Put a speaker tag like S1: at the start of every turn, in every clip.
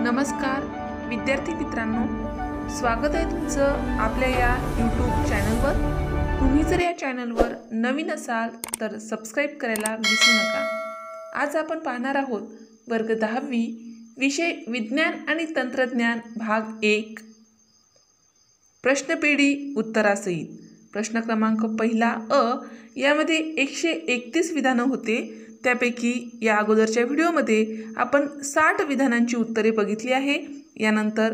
S1: नमस्कार विद्यार्थी मित्रांनो, स्वागत आहे तुमचं आपल्या या यूट्यूब चॅनलवर। तुम्ही जर या चॅनलवर नवीन असाल तर सबस्क्राइब करायला विसरू नका। आज आपण पाहणार आहोत वर्ग 10वी विषय विज्ञान आणि तंत्रज्ञान भाग 1 प्रश्नपेढी उत्तरासहित। प्रश्न क्रमांक पहिला अ यामध्ये 131 विधानं होते। त्यापैकी या अगोदरच्या व्हिडिओमध्ये आपण 60 विधानांची उत्तरे बघितली आहे। यानंतर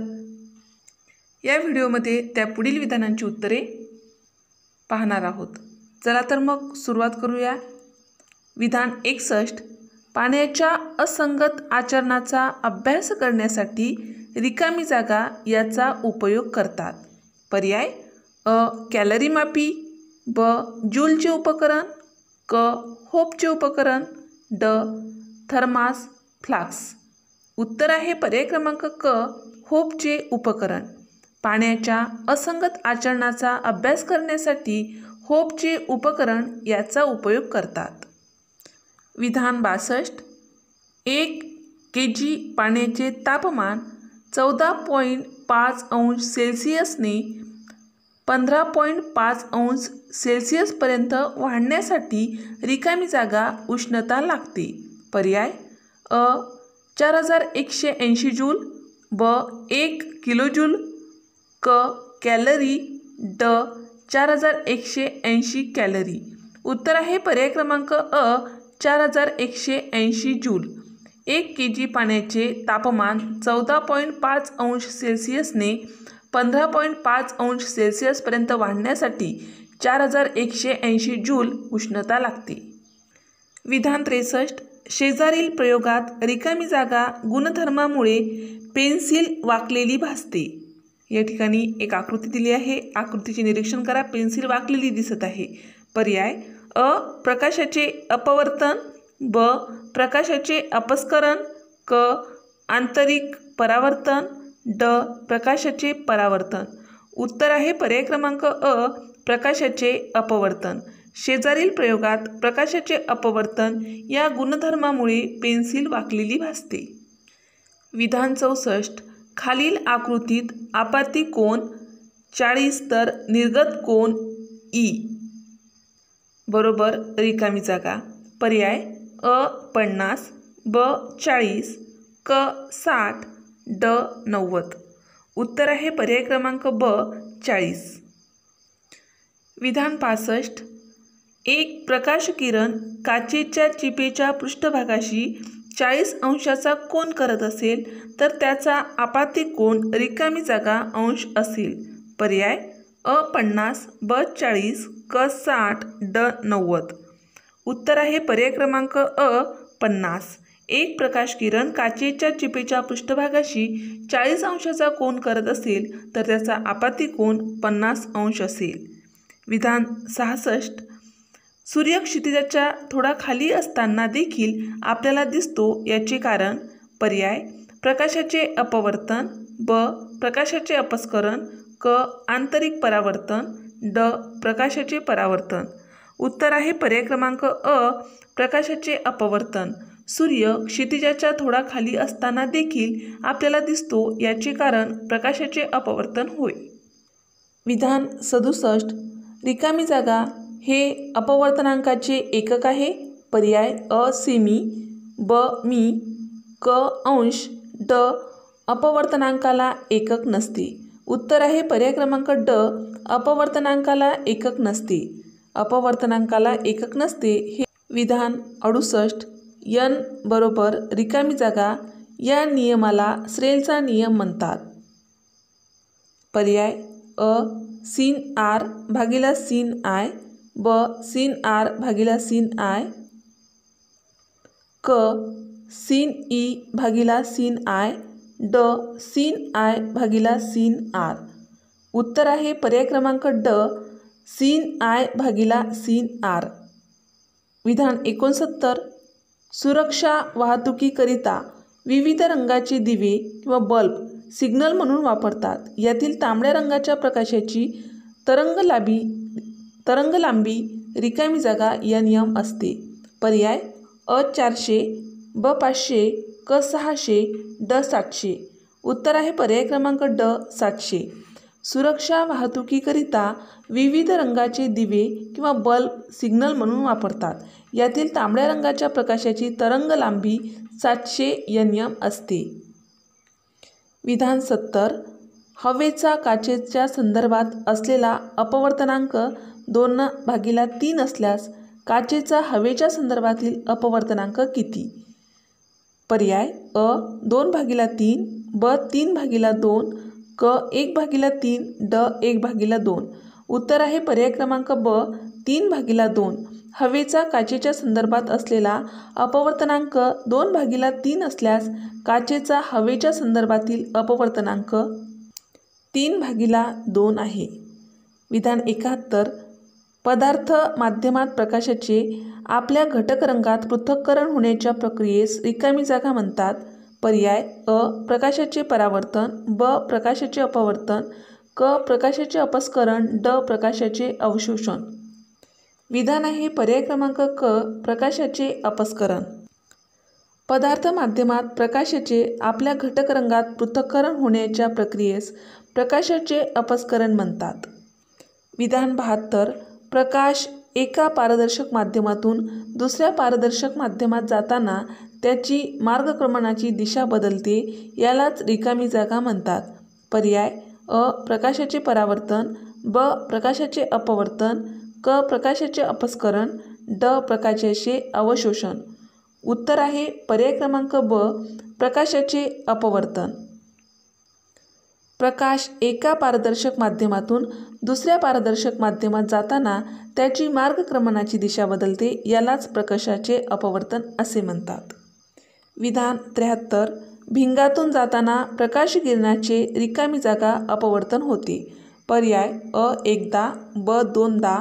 S1: या व्हिडिओमध्ये त्या पुढील विधानांची उत्तरे पाहणार आहोत। चला तर मग सुरुवात करूया। विधान 61 पाण्याच्या असंगत आचरणाचा अभ्यास करण्यासाठी रिकामी जागा याचा उपयोग करतात। पर्याय अ कॅलरी मापी, ब जूलचे उपकरण, क होपचे उपकरण, ड थर्मास फ्लास्क। उत्तर आहे पर्याय क्रमांक क होपचे उपकरण। पाण्याच्या असंगत आचरणाचा अभ्यास करण्यासाठी होपचे उपकरण याचा उपयोग करतात। विधान 62 1 kg पाण्याचे तापमान 14.5 अंश सेल्सिअसने 15.5 अंश सेल्सिअसपर्यंत वाढण्यासाठी रिकामी जागा उष्णता लागते। पर्याय अ 4180 जूल, ब 1 किलोजूल, क कॅलरी, ड 4180 कॅलरी। उत्तर आहे पर्याय क्रमांक अ 4180 जूल। 1 kg पाण्याचे तापमान 14.5 अंश सेल्सिअसने 15.5 अंश सेल्सिअसपर्यंत वाढण्यासाठी 4180 जूल उष्णता लागते। विधान 63 शेजारील प्रयोगात रिकामी जागा गुणधर्मामुळे पेन्सिल वाकलेली भासते। या ठिकाणी एक आकृती दिली आहे। आकृतीचे निरीक्षण करा। पेन्सिल वाकलेली दिसत आहे। पर्याय अ प्रकाशाचे अपवर्तन, ब प्रकाशाचे अपस्करण, क आंतरिक परावर्तन, ड प्रकाशाचे परावर्तन। उत्तर आहे पर्याय क्रमांक अ प्रकाशाचे अपवर्तन। शेजारील प्रयोगात प्रकाशाचे अपवर्तन या गुणधर्मामुळे पेन्सिल वाकलेली भासते। विधान 64 खालील आकृतीत आपाती कोन 40 तर निर्गत कोन ई बरोबर रिकामी जागा। पर्याय अ 50, ब 40, क 60, ड 90। उत्तर आहे पर्याय क्रमांक ब 40। विधान 65 एक प्रकाश किरण काचेच्या चिपेच्या पृष्ठभागाशी 40 अंशाचा कोन करत असेल तर त्याचा आपाती कोन रिकामी जागा अंश असेल। पर्याय अ 50, ब 40, क 60, ड 90। उत्तर आहे पर्याय क्रमांक अ 50। एक प्रकाश किरण काचेच्या चिपेच्या पृष्ठभागाशी 40 अंशाचा कोन करत असेल तर त्याचा आपाती कोन 50 अंश असेल। विधान 66 सूर्य क्षितिजाच्या थोडा खाली असताना देखील आपल्याला दिसतो याचे कारण। पर्याय प्रकाशाचे अपवर्तन, ब प्रकाशाचे अपस्करण, क आंतरिक परावर्तन, ड प्रकाशाचे परावर्तन। उत्तर आहे पर्याय क्रमांक अ प्रकाशाचे अपवर्तन। सूर्य क्षितिजाच्या थोडा खाली असताना देखील आपल्याला दिसतो याचे कारण प्रकाशाचे अपवर्तन होय। विधान 67 रिकामी जागा हे अपवर्तनांकाचे एकक आहे। पर्याय अ सेमी, ब मी, क अंश, ड अपवर्तनांकाला एकक नसते। उत्तर आहे पर्याय क्रमांक ड अपवर्तनांकाला एकक नसते। अपवर्तनांकाला एकक नसते हे विधान 68 n बरोबर रिकामी जागा या नियमाला स्नेलचा नियम म्हणतात। पर्याय अ sin r भागिला sin i, ब sin r भागिला sin i, क sin e भागिला sin i, ड sin i भागिला sin r। उत्तर आहे पर्याय क्रमांक ड sin i भागिला sin r। विधान 69 सुरक्षा वाहतुकीकरिता विविध रंगाचे दिवे किंवा बल्ब सिग्नल म्हणून वापरतात। यातील तांबड्या रंगाच्या प्रकाशाची तरंगलांबी रिकामी जागा या नियम असते। पर्याय अ 400, ब 500, क 600, ड 700। उत्तर आहे पर्याय क्रमांक ड 700. सुरक्षा वाहतुकीकरिता विविध रंगाचे दिवे किंवा बल्ब सिग्नल म्हणून वापरतात. यातील तांबड्या रंगाच्या प्रकाशाची तरंग लांबी 700 nm असते. विधान 70. हवेचा काचेच्या संदर्भात असलेला अपवर्तनांक 2/3 असल्यास काचेचा हवेच्या संदर्भातील अपवर्तनांक किती? पर्याय अ 2/3, ब 3/2, क 1/3, ड 1/2. उत्तर आहे पर्याय क्रमांक ब 3/2. हवेचा काचेच्या संदर्भात असलेला अपवर्तनांक 2/3 असल्यास काचेचा हवेच्या संदर्भातील अपवर्तनांक 3/2 आहे. विधान 71. पदार्थ माध्यमात प्रकाशाचे आपल्या घटक रंगात पृथक्करण होण्याच्या प्रक्रियेस रिकामी जागा म्हणतात. पर्याय अ प्रकाशाचे परावर्तन, ब प्रकाशाचे अपवर्तन, क प्रकाशाचे अपस्करण, ड प्रकाशाचे अवशोषण. विधान आहे पर्याय क्रमांक क प्रकाशाचे अपस्करण. पदार्थ माध्यमात प्रकाशाचे आपल्या घटक रंगात पृथक्करण होण्याच्या प्रक्रियेस प्रकाशाचे अपस्करण म्हणतात. विधान 72. प्रकाश एका पारदर्शक माध्यमातून दुसऱ्या पारदर्शक माध्यमात जाताना त्याची मार्गक्रमणाची दिशा बदलते, यालाच रिकामी जागा म्हणतात. पर्याय अ प्रकाशाचे परावर्तन, ब प्रकाशाचे अपवर्तन, क प्रकाशाचे अपस्करण, ड प्रकाशाचे अवशोषण. उत्तर आहे पर्याय क्रमांक ब प्रकाशाचे अपवर्तन. प्रकाश एका पारदर्शक माध्यमातून दुसऱ्या पारदर्शक माध्यमात जाताना त्याची मार्गक्रमणाची दिशा बदलते, यालाच प्रकाशाचे अपवर्तन असे म्हणतात. विधान 73. भिंगातून जाताना प्रकाशकिरणाचे रिकामी जागा अपवर्तन होते. पर्याय अ 1दा, ब 2दा,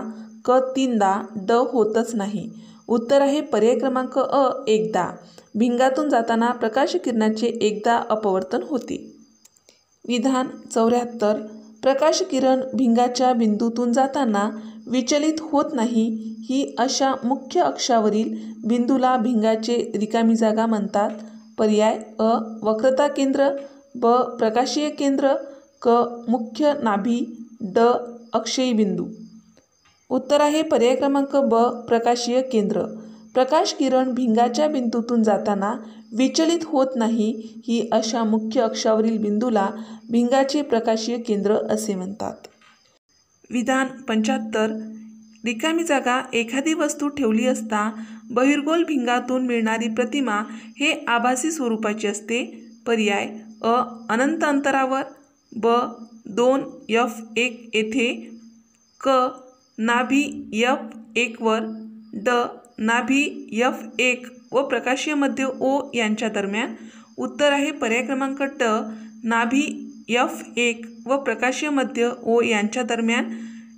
S1: क 3दा, ड होतच नाही. उत्तर आहे पर्याय क्रमांक अ 1दा. भिंगातून जाताना प्रकाशकिरणाचे एकदा अपवर्तन होते. विधान 74. प्रकाशकिरण भिंगाच्या बिंदूतून जाताना विचलित होत नाही, ही अशा मुख्य अक्षावरील बिंदूला भिंगाचे रिकामी जागा म्हणतात. पर्याय अ वक्रता केंद्र, ब प्रकाशीय केंद्र, क मुख्य नाभी, ड अक्षयी बिंदू. उत्तर आहे पर्याय क्रमांक ब प्रकाशीय केंद्र. प्रकाश किरण भिंगाच्या बिंदूतून जाताना विचलित होत नाही, ही अशा मुख्य अक्षावरील बिंदूला भिंगाचे प्रकाशीय केंद्र असे म्हणतात. विधान 75. रिकामी जागा एखादी वस्तू ठेवली असता बहिर्गोल भिंगातून मिळणारी प्रतिमा हे आभासी स्वरूपाची असते. पर्याय अ अनंत अंतरावर, ब 2f1 येथे, क नाभी f1 वर, ड नाभी f1 व प्रकाशीय मध्य ओ यांच्या दरम्यान. उत्तर आहे पर्याय क्रमांक ट नाभी f1 व प्रकाशीय मध्य ओ यांच्या दरम्यान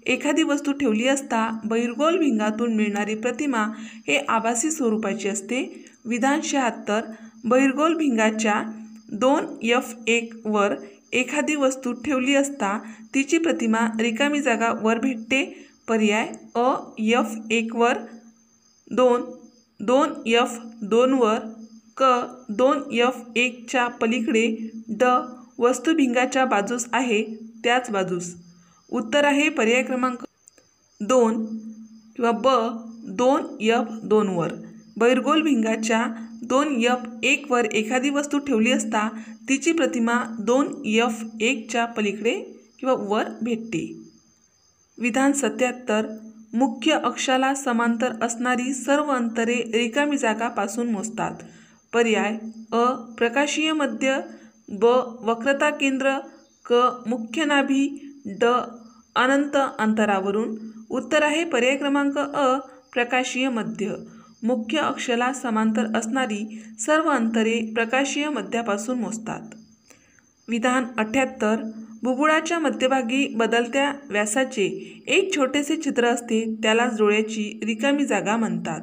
S1: एखादी वस्तू ठेवली असता बहिर्गोल भिंगातून मिळणारी प्रतिमा हे आभासी स्वरूपाची असते. विधान 76. बहिर्गोल भिंगाच्या 2f1 वर एखादी वस्तू ठेवली असता तिची प्रतिमा रिकामी जागा वर भेटते. पर्याय अ f1 वर, 2f2 वर, क 2f1 च्या पलीकडे, ड वस्तू भिंगाच्या बाजूस आहे त्याच बाजूस. उत्तर आहे पर्याय क्रमांक 2 किंवा ब 2f2 वर. बहिर्गोल भिंगाच्या 2f1 वर एखादी वस्तू ठेवली असता तिची प्रतिमा 2f1 च्या पलीकडे किंवा वर भेटते. विधान 77. मुख्य अक्षाला समांतर असणारी सर्व अंतरे रिकामी जागा पासून मोजतात. पर्याय अ प्रकाशीय मध्य, ब वक्रता केंद्र, क मुख्य नाभी, ड अनंत अंतरावरून. उत्तर आहे पर्याय क्रमांक अ प्रकाशीय मध्य. मुख्य अक्षाला समांतर असणारी सर्व अंतरे प्रकाशीय मध्यापासून मोजतात. विधान 78. बुबुळाच्या मध्यभागी बदलत्या व्यासाचे एक छोटेसे छिद्र असते, त्यालाच डोळ्याची रिकामी जागा म्हणतात.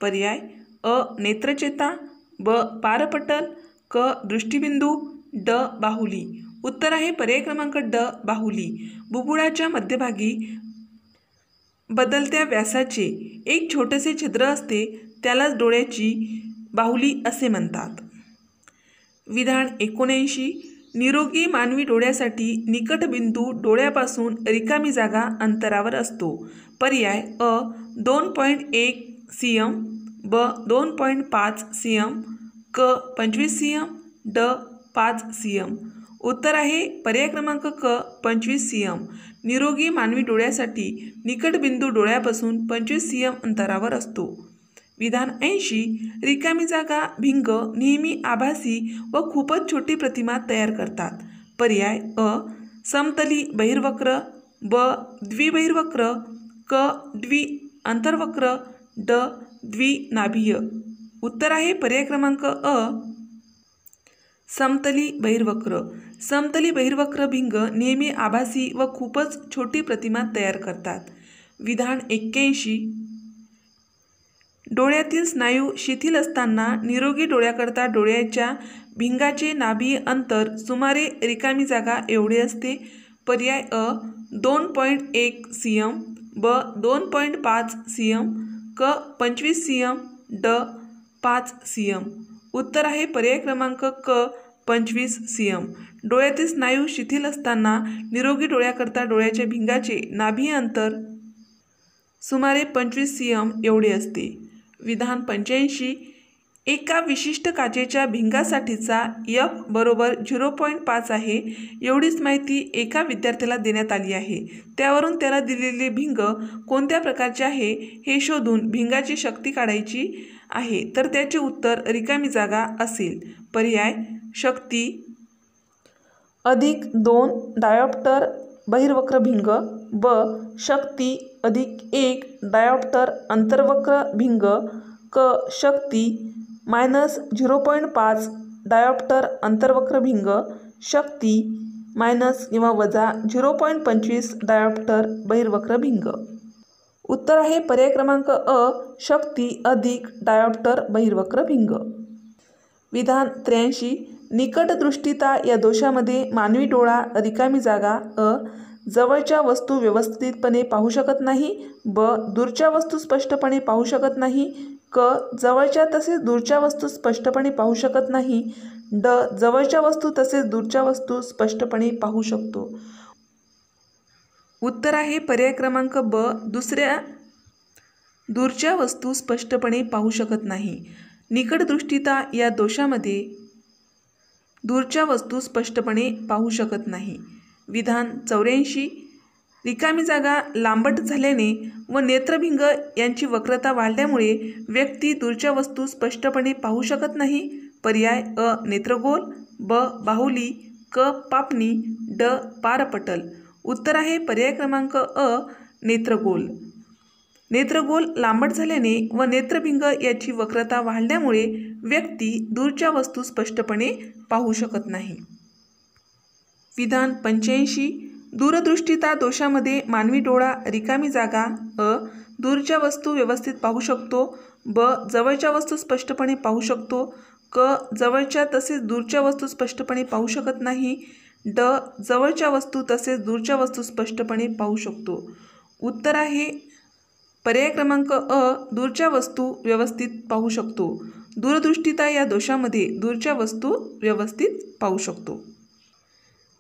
S1: पर्याय अ नेत्रचेता, ब पारपटल, क दृष्टिबिंदू, ड बाहुली. उत्तर आहे पर्याय क्रमांक ड बाहुली. बुबुळाच्या मध्यभागी बदलत्या व्यासाचे एक छोटेसे छिद्र असते, त्यालाच डोळ्याची बाहुली असे म्हणतात. विधान 79. निरोगी मानवी डोळ्यासाठी निकट बिंदू डोळ्यापासून रिकामी जागा अंतरावर असतो. पर्याय अ 2.1 cm, ब 2.5 cm, क 25 cm, ड 5 cm. उत्तर आहे पर्याय क्रमांक क 25 cm. निरोगी मानवी डोळ्यासाठी निकट बिंदू डोळ्यापासून 25 cm अंतरावर असतो. विधान 80 रिकामी जागा भिंग नेहमी आभासी व खूपच छोटी प्रतिमा तयार करतात. पर्याय अ समतली बहिर्वक्र, ब द्विबहिर्वक्र, क द्वि अंतर्वक्र, ड द्विनाभीय. उत्तर आहे पर्याय क्रमांक अ समतली बहिर्वक्र. समतली बहिर्वक्र भिंग नेहमी आभासी व खूपच छोटी प्रतिमा तयार करतात. विधान 81 डोळ्यातील स्नायू शिथिल असताना निरोगी डोळ्याकरता डोळ्याच्या भिंगाचे नाभीय अंतर सुमारे रिकामी जागा एवढे असते. पर्याय अ 2.1 cm, ब 2.5 cm, क 25 cm, ड 5 cm. उत्तर आहे पर्याय क्रमांक क 25 cm. डोळ्यातील स्नायू शिथिल असताना निरोगी डोळ्याकरता डोळ्याच्या भिंगाचे नाभीय अंतर सुमारे 25 cm एवढे असते. विधान 85 एका विशिष्ट काचेच्या भिंगासाठीचा F बरोबर 0.5 आहे एवढीच माहिती एका विद्यार्थ्याला देण्यात आली आहे. त्यावरून त्याला दिलेले भिंग कोणत्या प्रकारचे आहे हे शोधून भिंगाची शक्ती काढायची आहे. तर त्याचे उत्तर रिकामी जागा असेल. पर्याय शक्ती अधिक 2 डायोप्टर बहिर्वक्र भिंग, ब शक्ती अधिक 1 डायोप्टर अंतर्वक्र भिंग, क शक्ती -0.5 डायोप्टर अंतर्वक्र भिंग, शक्ती मायनस किंवा वजा 0.25 डायोप्टर बहिर्वक्र भिंग. उत्तर आहे पर्याय क्रमांक अ शक्ती अधिक डायोप्टर बहिर्वक्र भिंग. विधान 83 निकट दृष्टिता या दोषामध्ये मानवी डोळा रिकामी जागा अ जवळच्या वस्तू व्यवस्थितपणे पाहू शकत नाही, ब दूरच्या वस्तू स्पष्टपणे पाहू शकत नाही, क जवळच्या तसेच दूरच्या वस्तू स्पष्टपणे पाहू शकत नाही, ड जवळच्या वस्तू तसेच दूरच्या वस्तू स्पष्टपणे पाहू शकतो. उत्तर आहे पर्याय क्रमांक ब दूरच्या वस्तू स्पष्टपणे पाहू शकत नाही. निकट दृष्टिता या दोषामध्ये दूरच्या वस्तू स्पष्टपणे पाहू शकत नाही. विधान 84 रिकामी जागा लांबट झाल्याने व नेत्रभिंग यांची वक्रता वाढल्यामुळे व्यक्ती दूरच्या वस्तू स्पष्टपणे पाहू शकत नाही. पर्याय अ नेत्रगोल, ब बाहुली, क पापणी, ड पारपटल. उत्तर आहे पर्याय क्रमांक अ नेत्रगोल. नेत्रगोल लांबट झाल्याने व नेत्रभिंग याची वक्रता वाढल्यामुळे व्यक्ती दूरच्या वस्तू स्पष्टपणे पाहू शकत नाही. विधान 85 दूरदृष्टिता दोषामध्ये मानवी डोळा रिकामी जागा अ दूरच्या वस्तू व्यवस्थित पाहू शकतो, ब जवळच्या वस्तू स्पष्टपणे पाहू शकतो, क जवळच्या तसेच दूरच्या वस्तू स्पष्टपणे पाहू शकत नाही, ड जवळच्या वस्तू तसेच दूरच्या वस्तू स्पष्टपणे पाहू शकतो. उत्तर आहे पर्याय क्रमांक अ दूरच्या वस्तू व्यवस्थित पाहू शकतो. दूरदृष्टिता या दोषामध्ये दूरच्या वस्तू व्यवस्थित पाहू शकतो.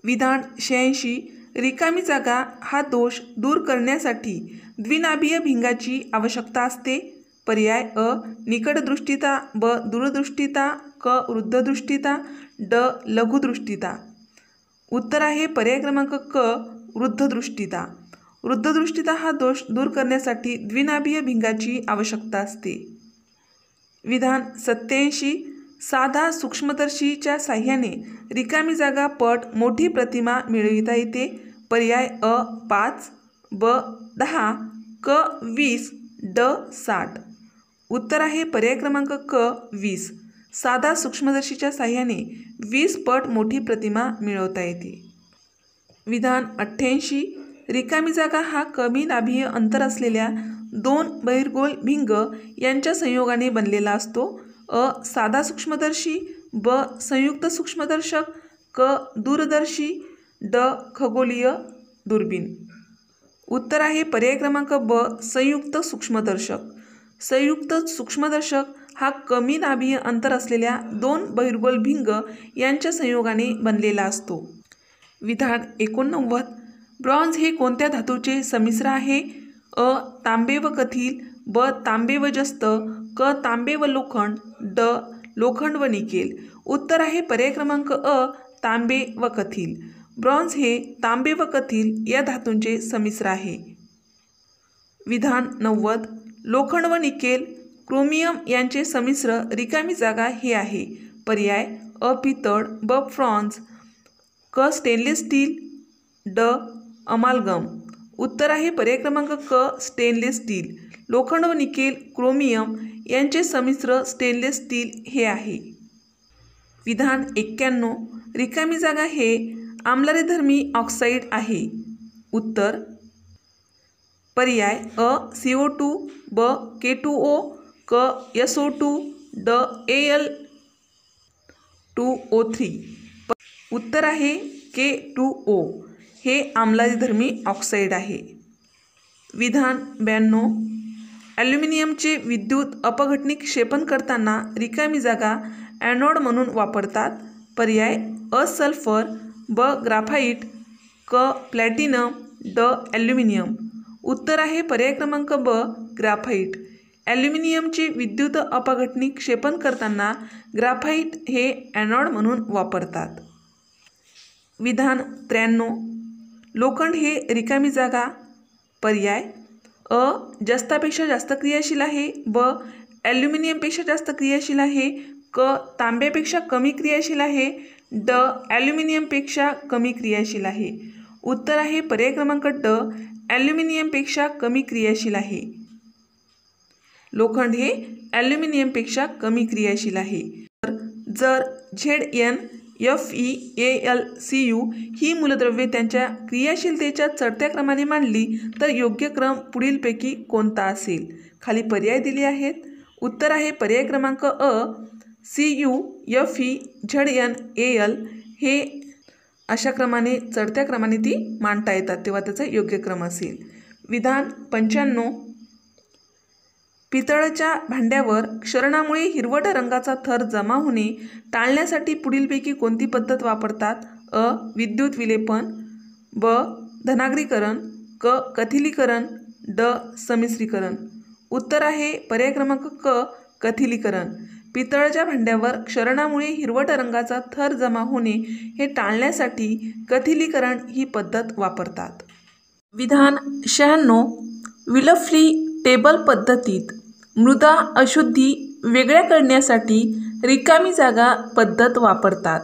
S1: विधान 86 रिकामी जागा हा दोष दूर करण्यासाठी द्विनाभीय भिंगाची आवश्यकता असते. पर्याय अ निकटदृष्टिता, ब दूरदृष्टिता, क वृद्धदृष्टिता, ड लघुदृष्टिता. उत्तर आहे पर्याय क्रमांक क वृद्धदृष्टिता. वृद्धदृष्टिता हा दोष दूर करण्यासाठी द्विनाभीय भिंगाची आवश्यकता असते. विधान 87 साधा सूक्ष्मदर्शीच्या साह्याने रिकामी जागा पट मोठी प्रतिमा मिळविता येते. पर्याय अ 5, ब 10, क 20, ड 60. उत्तर आहे पर्याय क्रमांक क 20. साधा सूक्ष्मदर्शीच्या साह्याने 20 पट मोठी प्रतिमा मिळवता येते. विधान 88 रिकामी जागा हा कमी नाभीय अंतर असलेल्या 2 बहिर्गोल भिंग यांच्या संयोगाने बनलेला असतो. अ साधा सूक्ष्मदर्शी, ब संयुक्त सूक्ष्मदर्शक, क दूरदर्शी, ड खगोलीय दुर्बीण. उत्तर आहे पर्याय क्रमांक ब संयुक्त सूक्ष्मदर्शक. संयुक्त सूक्ष्मदर्शक हा कमी नाभिय अंतर असलेल्या दोन बहिर्गोल भिंग यांच्या संयोगाने बनलेला असतो। विधान 89, ब्रॉन्झ हे कोणत्या धातूचे संमिश्र आहे? अ. तांबे व कथील, ब. तांबे व जस्त, क. तांबे व लोखंड, ड. लोखंड व निकेल। उत्तर आहे पर्याय क्रमांक अ. तांबे व कथील। ब्रॉन्झ हे तांबे व कथील या धातूंचे संमिश्र आहे। विधान 90, लोखंड व निकेल, क्रोमियम यांचे संमिश्र रिकामी जागा हे आहे। पर्याय अ. पितळ, ब. ब्रॉन्झ, क. स्टेनलेस स्टील, ड. अमालगम। उत्तर आहे पर्याय क्रमांक क. Stainless steel. लोखंड व निकेल, क्रोमियम यांचे संमिश्र स्टेनलेस स्टील हे आहे। विधान 91, रिकामी जागा हे आम्लधर्मी ऑक्साईड आहे। उत्तर पर्याय अ. CO2, ब. K2O, क. SO2, ड. Al2O3। उत्तर आहे K2O हे आम्लधर्मी ऑक्साईड आहे। विधान 92, ॲल्युमिनियमचे विद्युत अपघटनिक क्षेपण करताना रिकामी जागा ॲनोड म्हणून वापरतात। पर्याय अ. सल्फर, ब. ग्राफाइट, क. प्लॅटिनम, ड. ॲल्युमिनियम। उत्तर आहे पर्याय क्रमांक ब. ग्राफाइट। ॲल्युमिनियमचे विद्युत अपघटनिक क्षेपण करताना ग्राफाइट हे ॲनोड म्हणून वापरतात। विधान 93, लोखंड हे रिकामी जागा। पर्याय अ. जस्तापेक्षा जास्त क्रियाशील आहे, ब. ॲल्युमिनियमपेक्षा जास्त क्रियाशील आहे, क. तांब्यापेक्षा कमी क्रियाशील आहे, ड. ॲल्युमिनियमपेक्षा कमी क्रियाशील आहे। उत्तर आहे पर्याय क्रमांक ड. ॲल्युमिनियमपेक्षा कमी क्रियाशील आहे। लोखंड हे ॲल्युमिनियमपेक्षा कमी क्रियाशील आहे। जर ZnFeAlCu ही मूलद्रव्ये त्यांच्या क्रियाशीलतेच्या चढत्या क्रमाने मांडली तर योग्य क्रम पुढीलपैकी कोणता असेल? खाली पर्याय दिले आहेत। उत्तर आहे पर्याय क्रमांक अ. CuFeZnAl हे अशा क्रमाने चढत्या क्रमाने ती मांडता येतात तेव्हा त्याचा योग्य क्रम असेल। विधान 95, पितळाच्या भांड्यावर क्षरणामुळे हिरवट रंगाचा थर जमा होणे टाळण्यासाठी पुढीलपैकी कोणती पद्धत वापरतात? अ. विद्युत विलेपन, ब. धनाग्रीकरण, क. कथिलीकरण, ड. संमिश्रीकरण। उत्तर आहे पर्याय क्रमांक क. कथिलीकरण। पितळाच्या भांड्यावर क्षरणामुळे हिरवट रंगाचा थर जमा होणे हे टाळण्यासाठी कथिलीकरण ही पद्धत वापरतात। विधान 96, विलफ्ली टेबल पद्धतीत मृदा अशुद्धी वेगळ्या करण्यासाठी रिकामी जागा पद्धत वापरतात।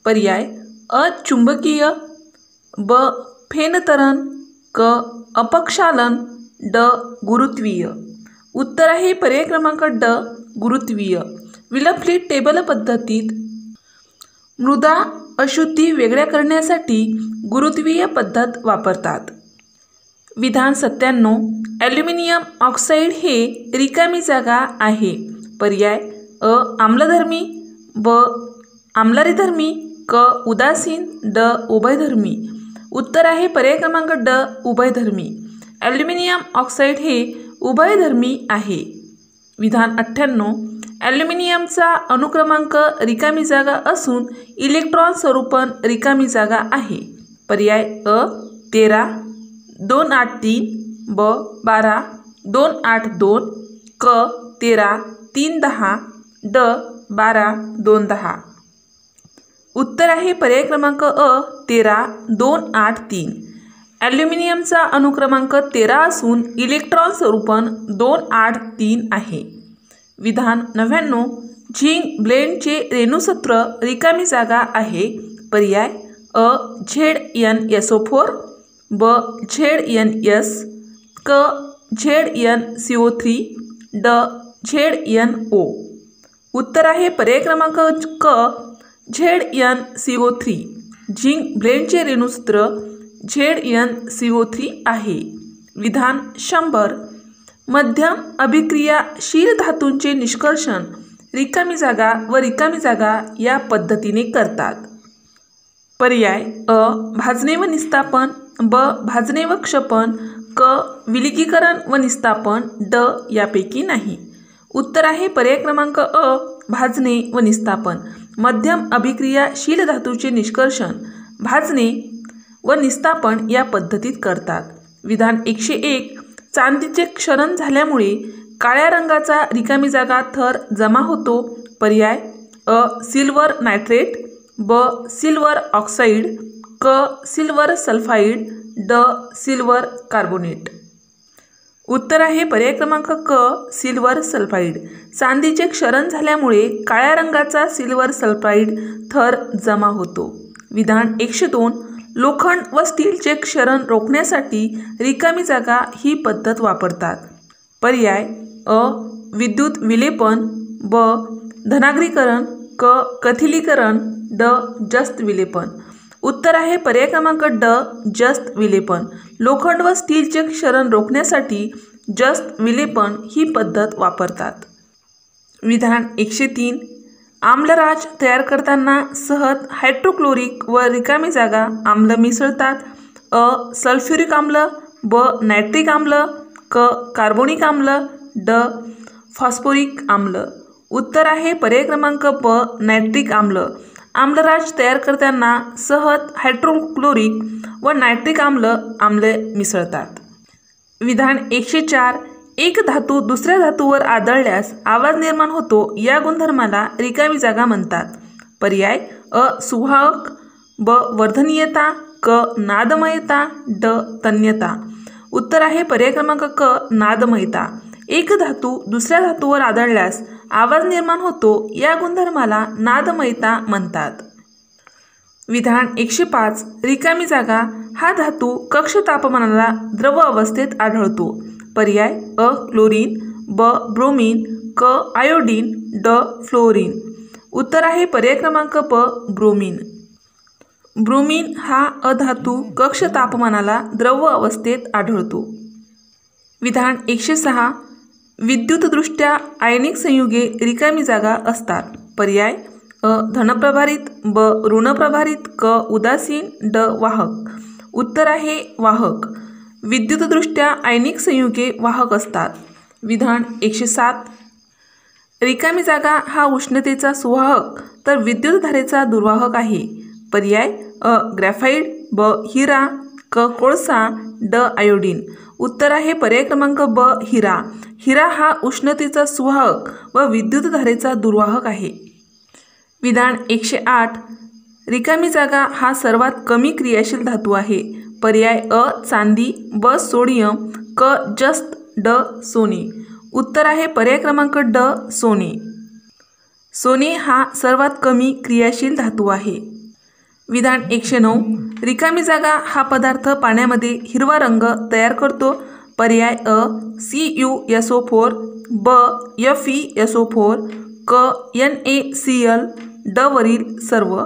S1: पर्याय अ. चुंबकीय, ब. फेनतरण, क. अपक्षालन, ड. गुरुत्वीय। उत्तर आहे पर्याय क्रमांक ड. गुरुत्वीय। विलफ्ली टेबल पद्धतीत मृदा अशुद्धी वेगळ्या करण्यासाठी गुरुत्वीय पद्धत वापरतात। विधान 97, ॲल्युमिनियम ऑक्साईड हे रिकामी जागा आहे। पर्याय अ. आम्लधर्मी, ब. आम्लधर्मी, क. उदासीन, ड. उभयधर्मी। उत्तर आहे पर्याय क्रमांक ड. उभयधर्मी। ॲल्युमिनियम ऑक्साईड हे उभयधर्मी आहे। विधान 98, ॲल्युमिनियमचा अणुक्रमांक रिकामी जागा असून इलेक्ट्रॉन स्वरूपन रिकामी जागा आहे। पर्याय अ. 13, 283, ब. 12, 282, क. 13, 310, ड. 12, 210। उत्तर आहे पर्याय क्रमांक अ. 13, 283। ॲल्युमिनियमचा अणुक्रमांक 13 असून इलेक्ट्रॉन स्वरूपन 283 आहे। विधान 99, झिंक ब्लेंडचे रेणुसूत्र रिकामी जागा आहे। पर्याय अ. ZnSO4, ब. ZnS, क. ZnCO3, ड. ZnO। उत्तर आहे पर्याय क्रमांक क. ZnCO3। झिंक ब्लेंडचे रेणुसूत्र ZnCO3 आहे। विधान 100, मध्यम अभिक्रियाशील धातूंचे निष्कर्षण रिकामी जागा व रिकामी जागा या पद्धतीने करतात। पर्याय अ. भाजणे व निस्तापन, ब. भाजणे व क्षपण, क. विलगीकरण व निस्तापन, ड. यापैकी नाही। उत्तर आहे पर्याय क्रमांक अ भाजणे व निस्तापन। मध्यम अभिक्रियाशील धातूचे निष्कर्षण भाजणे व निस्तापन या पद्धतीत करतात। विधान 101 चांदीचे क्षरण झाल्यामुळे काळ्या रंगाचा रिकामी जागा थर जमा होतो। पर्याय अ सिल्वर नायट्रेट, ब सिल्वर ऑक्साईड, क सिल्वर सल्फाईड, ड सिल्वर कार्बोनेट। उत्तर आहे पर्याय क्रमांक क सिल्वर सल्फाईड। चांदीचे क्षरण झाल्यामुळे काळ्या रंगाचा सिल्वर सल्फाईड थर जमा होतो। विधान 102 लोखंड व स्टीलचे क्षरण रोखण्यासाठी रिकामी जागा ही पद्धत वापरतात। पर्याय अ विद्युत विलेपन, ब धनाग्रीकरण, क कथिलीकरण, ड जस्त विलेपन। उत्तर आहे पर्याय क्रमांक ड जस्त विलेपन। लोखंड व स्टीलचे क्षरण रोखण्यासाठी जस्त विलेपन ही पद्धत वापरतात। विधान 103 आम्लराज तयार करताना सहज हायड्रोक्लोरिक व रिकामी जागा आम्ल मिसळतात। अ सल्फ्युरिक आम्ल, ब नायट्रिक आम्ल, क कार्बोनिक आम्ल, ड फॉस्फोरिक आम्ल। उत्तर आहे पर्याय क्रमांक ब नायट्रिक आम्ल। आम्लराज तयार करताना सहज हायड्रोक्लोरिक व नायट्रिक आम्ल मिसळतात। विधान 104 एक धातू दुसऱ्या धातूवर आदळल्यास आवाज निर्माण होतो या गुणधर्माला रिकामी जागा म्हणतात। पर्याय अ सुवाहक, ब वर्धनीयता, क नादमयता, ड तन्यता। उत्तर आहे पर्याय क्रमांक क नादमयता। एक धातू दुसऱ्या धातूवर आदळल्यास आवाज निर्माण होतो या गुणधर्माला नादमयता म्हणतात। विधान 105 रिकामी जागा हा धातू कक्ष तापमानाला द्रव अवस्थेत आढळतो। पर्याय अ क्लोरीन, ब ब्रोमीन, क आयोडीन, ड फ्लोरीन। उत्तर आहे पर्याय क्रमांक ब ब्रोमीन। ब्रोमीन हा अधातू कक्ष तापमानाला द्रव अवस्थेत आढळतो। विधान 106 विद्युतदृष्ट्या आयनिक संयुगे रिकामी जागा असतात। पर्याय अ धनप्रभारित, ब ऋणप्रभारित, क उदासीन, ड वाहक। उत्तर आहे वाहक। विद्युतदृष्ट्या आयनिक संयुगे वाहक असतात। विधान 107 रिकामी जागा हा उष्णतेचा सुवाहक तर विद्युतधारेचा दुर्वाहक आहे। पर्याय अ ग्रॅफाइट, ब हिरा, क कोळसा, ड आयोडीन। उत्तर आहे पर्याय क्रमांक ब हिरा। हिरा हा उष्णतेचा सुवाहक व विद्युतधारेचा दुर्वाहक आहे। विधान 108 रिकामी जागा हा सर्वात कमी क्रियाशील धातू आहे। पर्याय अ चांदी, ब सोडियम, क जस्त, ड सोने। उत्तर आहे पर्याय क्रमांक ड सोने। सोने हा सर्वात कमी क्रियाशील धातू आहे। विधान 109 रिकामी जागा हा पदार्थ पाण्यामध्ये हिरवा रंग तयार करतो। पर्याय अ CuSO4, ब FeSO4, क NaCl, ड वरील सर्व।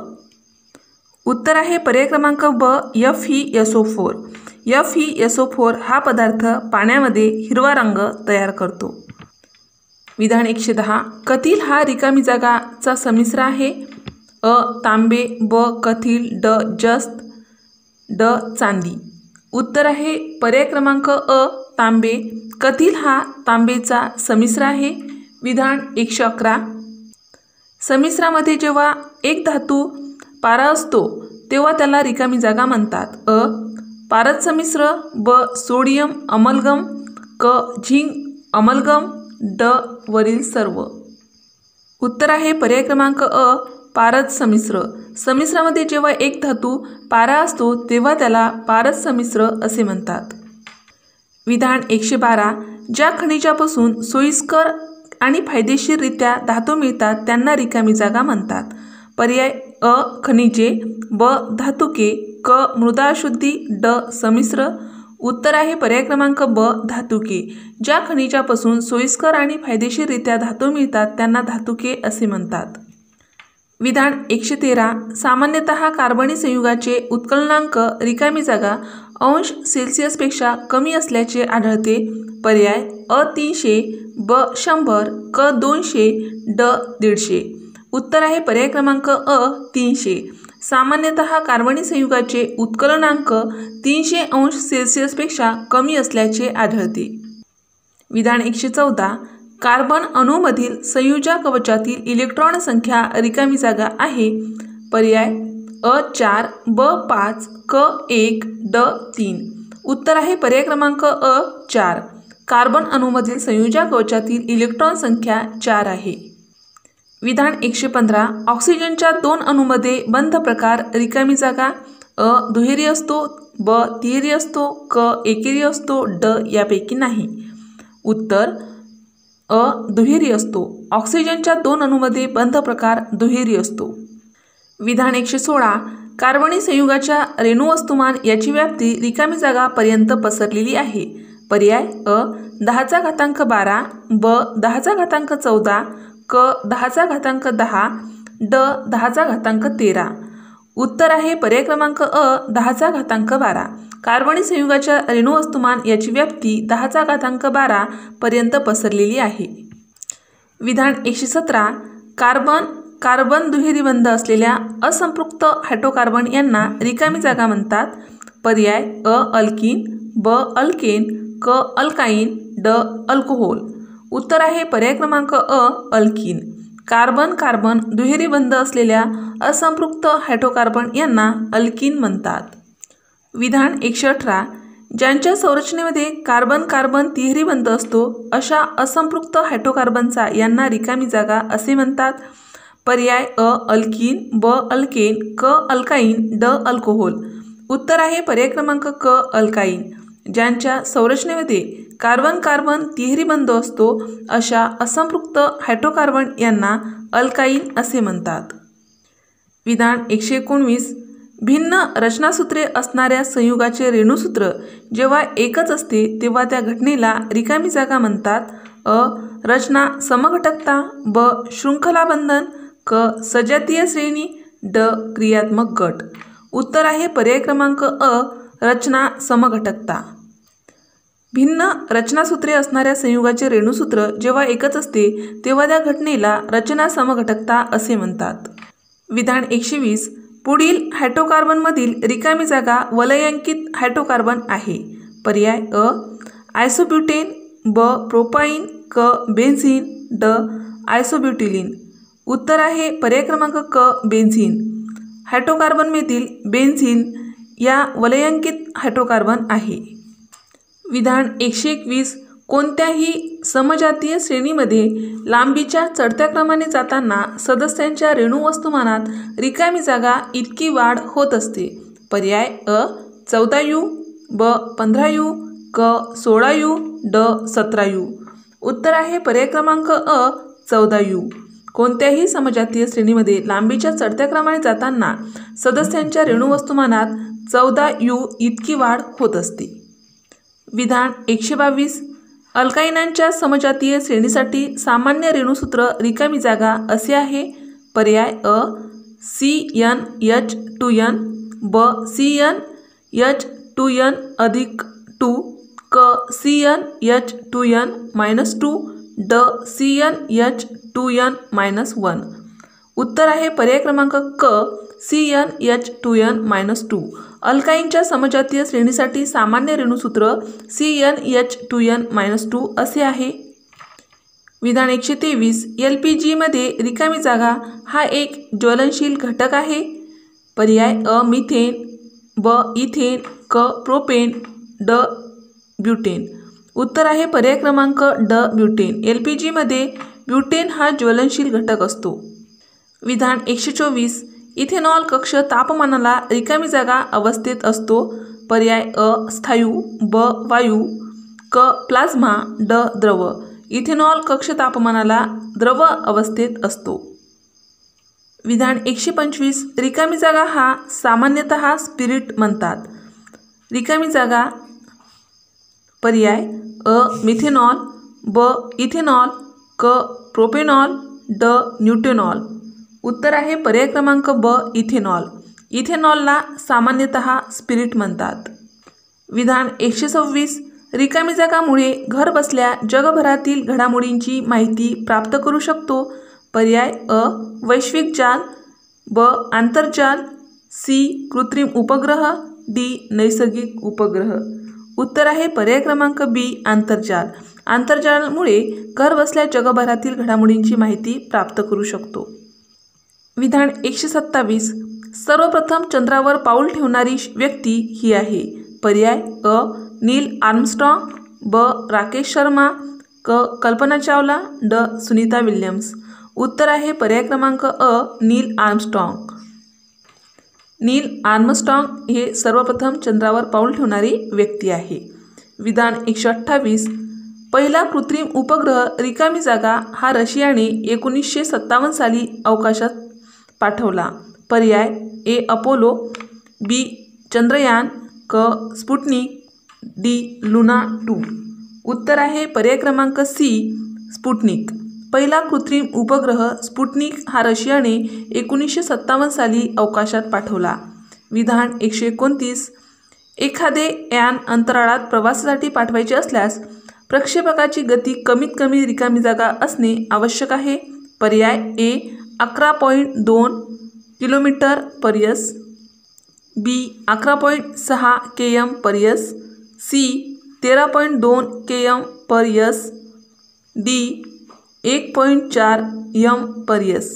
S1: उत्तर आहे पर्याय क्रमांक ब FeSO4। FeSO4 हा पदार्थ पाण्यामध्ये हिरवा रंग तयार करतो। विधान 110 कथील हा रिकामी जागाचा संमिश्र आहे। अ तांबे, ब कथील, ड जस्त, ड चांदी। उत्तर आहे पर्याय क्रमांक अ तांबे। कथील हा तांबेचा संमिश्र आहे। विधान 111 संमिश्रामध्ये जेव्हा एक धातू पारा असतो तेव्हा त्याला रिकामी जागा म्हणतात। अ पारद संमिश्र, ब सोडियम अमलगम, क झिंक अमलगम, ड वरील सर्व। उत्तर आहे पर्याय क्रमांक अ पारद संमिश्र। संमिश्रामध्ये जेव्हा एक धातू पारा असतो तेव्हा त्याला पारद संमिश्र असे म्हणतात। विधान 112 ज्या खनिजापासून सोयीस्कर आणि फायदेशीररित्या धातू मिळतात त्यांना रिकामी जागा म्हणतात। पर्याय अ खनिजे, ब धातुके, क मृदा अशुद्धी, ड संमिश्र। उत्तर आहे पर्याय क्रमांक ब धातुके। ज्या खनिजापासून सोयीस्कर आणि फायदेशीररित्या धातू मिळतात त्यांना धातुके असे म्हणतात। विधान 113 सामान्यतः कार्बनी संयुगाचे उत्कलनांक रिकामी जागा अंश सेल्सिअसपेक्षा कमी असल्याचे आढळते। पर्याय अ 300, ब 100, क 200, ड 150। उत्तर आहे पर्याय क्रमांक अ 300। सामान्यतः कार्बनी संयुगाचे उत्कलनांक 300 अंश सेल्सिअसपेक्षा कमी असल्याचे आढळते। विधान 114 कार्बन अणूमधील संयुजा कवचातील इलेक्ट्रॉन संख्या रिकामी जागा आहे. पर्याय अ 4, ब 5, क 1, ड 3. उत्तर आहे पर्याय क्रमांक अ 4. कार्बन अणूमधील संयुजा कवचातील इलेक्ट्रॉन संख्या 4 आहे. विधान 115. ऑक्सिजनच्या 2 अणूमध्ये बंध प्रकार रिकामी जागा अ दुहेरी असतो, ब तिहेरी असतो, क एकेरी असतो, ड यापैकी नाही. उत्तर अ दुहेरी असतो. ऑक्सिजनच्या 2 अणूमध्ये बंध प्रकार दुहेरी असतो. विधान 116. कार्बनी संयुगाच्या रेणू वस्तुमान याची व्याप्ती रिकामी जागा पर्यंत पसरलेली आहे. पर्याय अ 10⁻12, ब 10⁻14, क 10⁻10, ड 10⁻13. उत्तर आहे पर्याय क्रमांक अ 10⁻12. कार्बनी संयुगाच्या रेणू वस्तुमान याची व्याप्ती 10⁻12 पर्यंत पसरलेली आहे. विधान 117. कार्बन दुहेरी बंध असलेल्या असंपृक्त हायड्रोकार्बन यांना रिकामी जागा म्हणतात. पर्याय अ अल्किन, ब अल्केन, क अल्काइन, ड अल्कोहोल. उत्तर आहे पर्याय क्रमांक अ अल्किन. कार्बन दुहेरी बंध असलेल्या असंपृक्त हायड्रोकार्बन यांना अल्किन म्हणतात. विधान 118. ज्यांच्या संरचनेमध्ये कार्बन तिहेरी बंध असतो अशा असंपृक्त हायड्रोकार्बनचा यांना रिकामी जागा असे म्हणतात. पर्याय अ अल्किन, ब अल्केन, क अल्काइन, ड अल्कोहोल. उत्तर आहे पर्याय क्रमांक क अल्काइन. ज्यांच्या संरचनेमध्ये कार्बन तिहेरी बंध असतो अशा असंपृक्त हायड्रोकार्बन यांना अल्काइन असे म्हणतात. विधान 119. भिन्न रचनासूत्रे असणाऱ्या संयुगाचे रेणुसूत्र जेव्हा एकच असते तेव्हा त्या घटनेला रिकामी जागा म्हणतात. अ रचना समघटकता, ब शृंखलाबंधन, क सजातीय श्रेणी, ड क्रियात्मक गट. उत्तर आहे पर्याय क्रमांक अ रचना समघटकता. भिन्न रचनासूत्रे असणाऱ्या संयुगाचे रेणुसूत्र जेव्हा एकच असते तेव्हा त्या घटनेला रचना समघटकता असे म्हणतात. विधान 120. पुढील हायड्रोकार्बनमधील रिकामी जागा वलयांकित हायड्रोकार्बन आहे. पर्याय अ आयसोब्युटेन, ब प्रोपाइन, क बेन्झीन, ड आयसोब्युटिलीन. उत्तर आहे पर्याय क्रमांक क बेन्झीन. हायड्रोकार्बनमधील बेन्झीन या वलयांकित हायड्रोकार्बन आहे. विधान 121. कोणत्याही समजातीय श्रेणीमध्ये लांबीच्या चढत्या क्रमाने जाताना सदस्यांच्या रेणू वस्तुमानात रिकामी जागा इतकी वाढ होत असते. पर्याय अ 14U, ब 15U, क 16U, ड 17U. उत्तर आहे पर्याय क्रमांक अ 14U. कोणत्याही समजातीय श्रेणीमध्ये लांबीच्या चढत्या क्रमाने जाताना सदस्यांच्या रेणू वस्तुमानात 14U इतकी वाढ होत असते. विधान 122. अल्काइनांच्या समजातीय श्रेणीसाठी सामान्य रेणुसूत्र रिकामी जागा असे आहे. पर्याय अ CnH2n, ब CnH2n अधिक 2, क CnH2n-2, ड CnH2n-1. उत्तर आहे पर्याय क्रमांक क CnH2n-2. अल्काइनच्या समजातीय श्रेणीसाठी सामान्य रेणुसूत्र CnH2n-2 असे आहे. विधान 123. LPGमध्ये रिकामी जागा हा एक ज्वलनशील घटक आहे. पर्याय अ मिथेन, ब इथेन, क प्रोपेन, ड ब्युटेन. उत्तर आहे पर्याय क्रमांक ड ब्युटेन. LPGमध्ये ब्युटेन हा ज्वलनशील घटक असतो. विधान 124. इथेनॉल कक्ष तापमानाला रिकामी जागा अवस्थेत असतो. पर्याय अ स्थायू, ब वायू, क प्लाझ्मा, ड द्रव. इथेनॉल कक्ष तापमानाला द्रव अवस्थेत असतो. विधान 125. रिकामी जागा हा सामान्यतः स्पिरिट म्हणतात. रिकामी जागा पर्याय अ मिथेनॉल, ब इथेनॉल, क प्रोपेनॉल, ड न्यूटेनॉल. उत्तर आहे पर्याय क्रमांक ब इथेनॉल. इथेनॉलला सामान्यतः स्पिरिट म्हणतात. विधान 126. रिकामी जागामुळे घरबसल्या जगभरातील घडामोडींची माहिती प्राप्त करू शकतो. पर्याय अ वैश्विक जाल, ब आंतरजाल, सी कृत्रिम उपग्रह, डी नैसर्गिक उपग्रह. उत्तर आहे पर्याय क्रमांक बी आंतरजाल. आंतरजालामुळे घरबसल्या जगभरातील घडामोडींची माहिती प्राप्त करू शकतो। विधान 127 सर्वप्रथम चंद्रावर पाऊल ठेवणारी व्यक्ती ही आहे। पर्याय अ नील आर्मस्ट्रॉंग, ब राकेश शर्मा, क कल्पना चावला, ड सुनीता विल्यम्स। उत्तर आहे पर्याय क्रमांक अ नील आर्मस्ट्रॉंग। नील आर्मस्ट्रॉंग हे सर्वप्रथम चंद्रावर पाऊल ठेवणारी व्यक्ती आहे। विधान 128 पहिला कृत्रिम उपग्रह रिकामी जागा हा रशियाने 1957 साली अवकाशात पाठवला। पर्याय ए अपोलो, बी चंद्रयान, क स्पुटनिक, डी लुना 2। उत्तर आहे पर्याय क्रमांक सी स्पुटनिक। पहिला कृत्रिम उपग्रह स्पुटनिक हा रशियाने 1957 साली अवकाशात पाठवला। विधान 129 एखादे यान अंतराळात प्रवासासाठी पाठवायचे असल्यास प्रक्षेपकाची गती कमीत कमी रिकामी जागा असणे आवश्यक आहे। पर्याय ए 11.2 km/s, बी 11.6 km/s, C 13.2 km/s, D 1.4 m/s।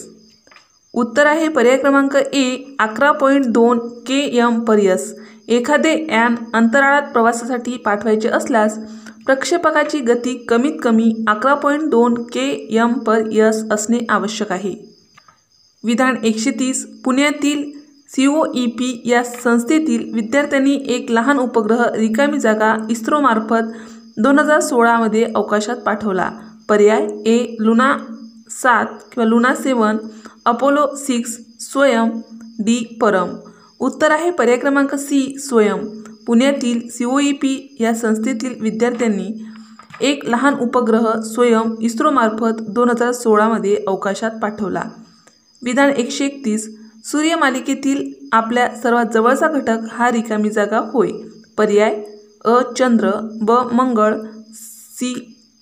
S1: उत्तर आहे पर्याय क्रमांक ए 11.2 km/s। एखादे यान अंतराळात प्रवासासाठी पाठवायचे असल्यास प्रक्षेपकाची गती कमीत कमी 11.2 km/s असणे आवश्यक आहे। विधान 130 पुण्यातील COEP या संस्थेतील विद्यार्थ्यांनी एक लहान उपग्रह रिकामी जागा इस्रोमार्फत 2016 मध्ये अवकाशात पाठवला। पर्याय ए लुना 7 किंवा लुना 7, अपोलो 6 स्वयं, डी परम। उत्तर आहे पर्याय क्रमांक सी स्वयं। पुण्यातील COEP या संस्थेतील विद्यार्थ्यांनी एक लहान उपग्रह स्वयं इस्रोमार्फत 2016 मध्ये अवकाशात पाठवला। विधान 131 सूर्यमालिकेतील आपल्या सर्वात जवळचा घटक हा रिकामी जागा होय। पर्याय अ चंद्र, ब मंगळ, सी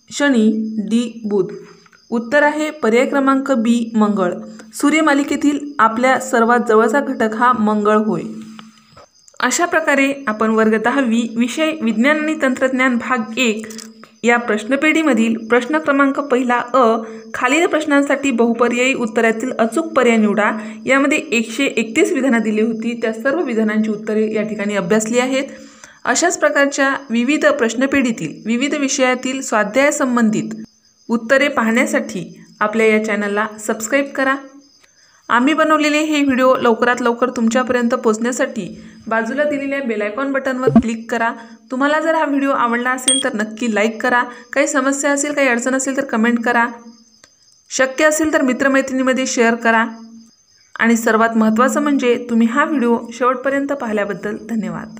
S1: शनी, डी बुध। उत्तर आहे पर्याय क्रमांक बी मंगळ। सूर्यमालिकेतील आपल्या सर्वात जवळचा घटक हा मंगळ होय। अशा प्रकारे आपण वर्ग 10वी विषय विज्ञान आणि तंत्रज्ञान भाग 1 या प्रश्नपेढीमधील प्रश्न क्रमांक पहिला अ खालील प्रश्नांसाठी बहुपर्यायी उत्तरातील अचूक पर्याय निवडा यामध्ये 131 विधानं दिली होती, त्या सर्व विधानांची उत्तरे या ठिकाणी अभ्यासली आहेत। अशाच प्रकारच्या विविध प्रश्नपेढीतील विविध विषयातील स्वाध्याय संबंधित उत्तरे पाहण्यासाठी आपल्या या चॅनलला सबस्क्राईब करा। आम्ही बनवलेले हे व्हिडिओ लवकरात लवकर तुमच्यापर्यंत पोहोचण्यासाठी बाजूला दिलेल्या बेल आयकॉन बटनवर क्लिक करा। तुम्हाला जर हा व्हिडिओ आवडला असेल तर नक्की लाईक करा। काही समस्या असेल, काही अडचण असेल तर कमेंट करा। शक्य असेल तर मित्रमैत्रिणींमध्ये शेअर करा। आणि सर्वात महत्त्वाचं म्हणजे तुम्ही हा व्हिडिओ शेवटपर्यंत पाहिल्याबद्दल धन्यवाद।